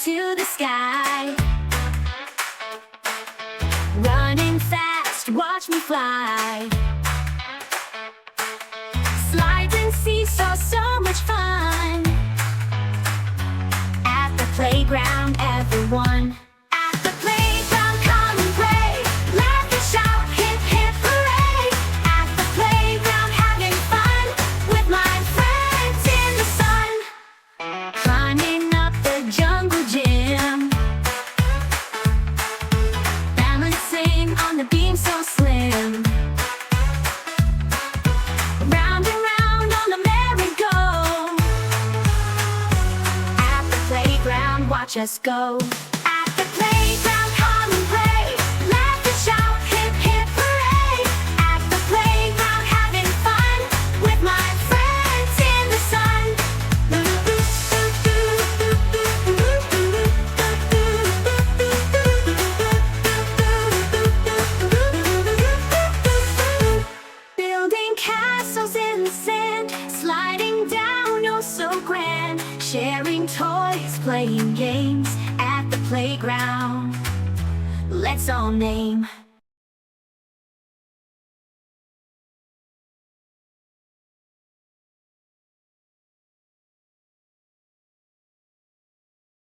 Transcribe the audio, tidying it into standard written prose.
to the sky. Running fast, watch me fly. Slides and seesaw, so much fun. At the playground, everyone. At the playground, come and play. Laugh and shout, hip hip hooray. At the playground, having fun with my friends in the sun. Climbing up the jungle gym, balancing on the beam so slim. Round and round on the merry-go. At the playground, watch us go. At the playground, come and play. Laugh and shout, hip hip hooray. At the playground, having fun with my friends in the sun. Building castles in the sand, sliding down, oh so grand. Sharing toys, playing games at the playground. Let's all name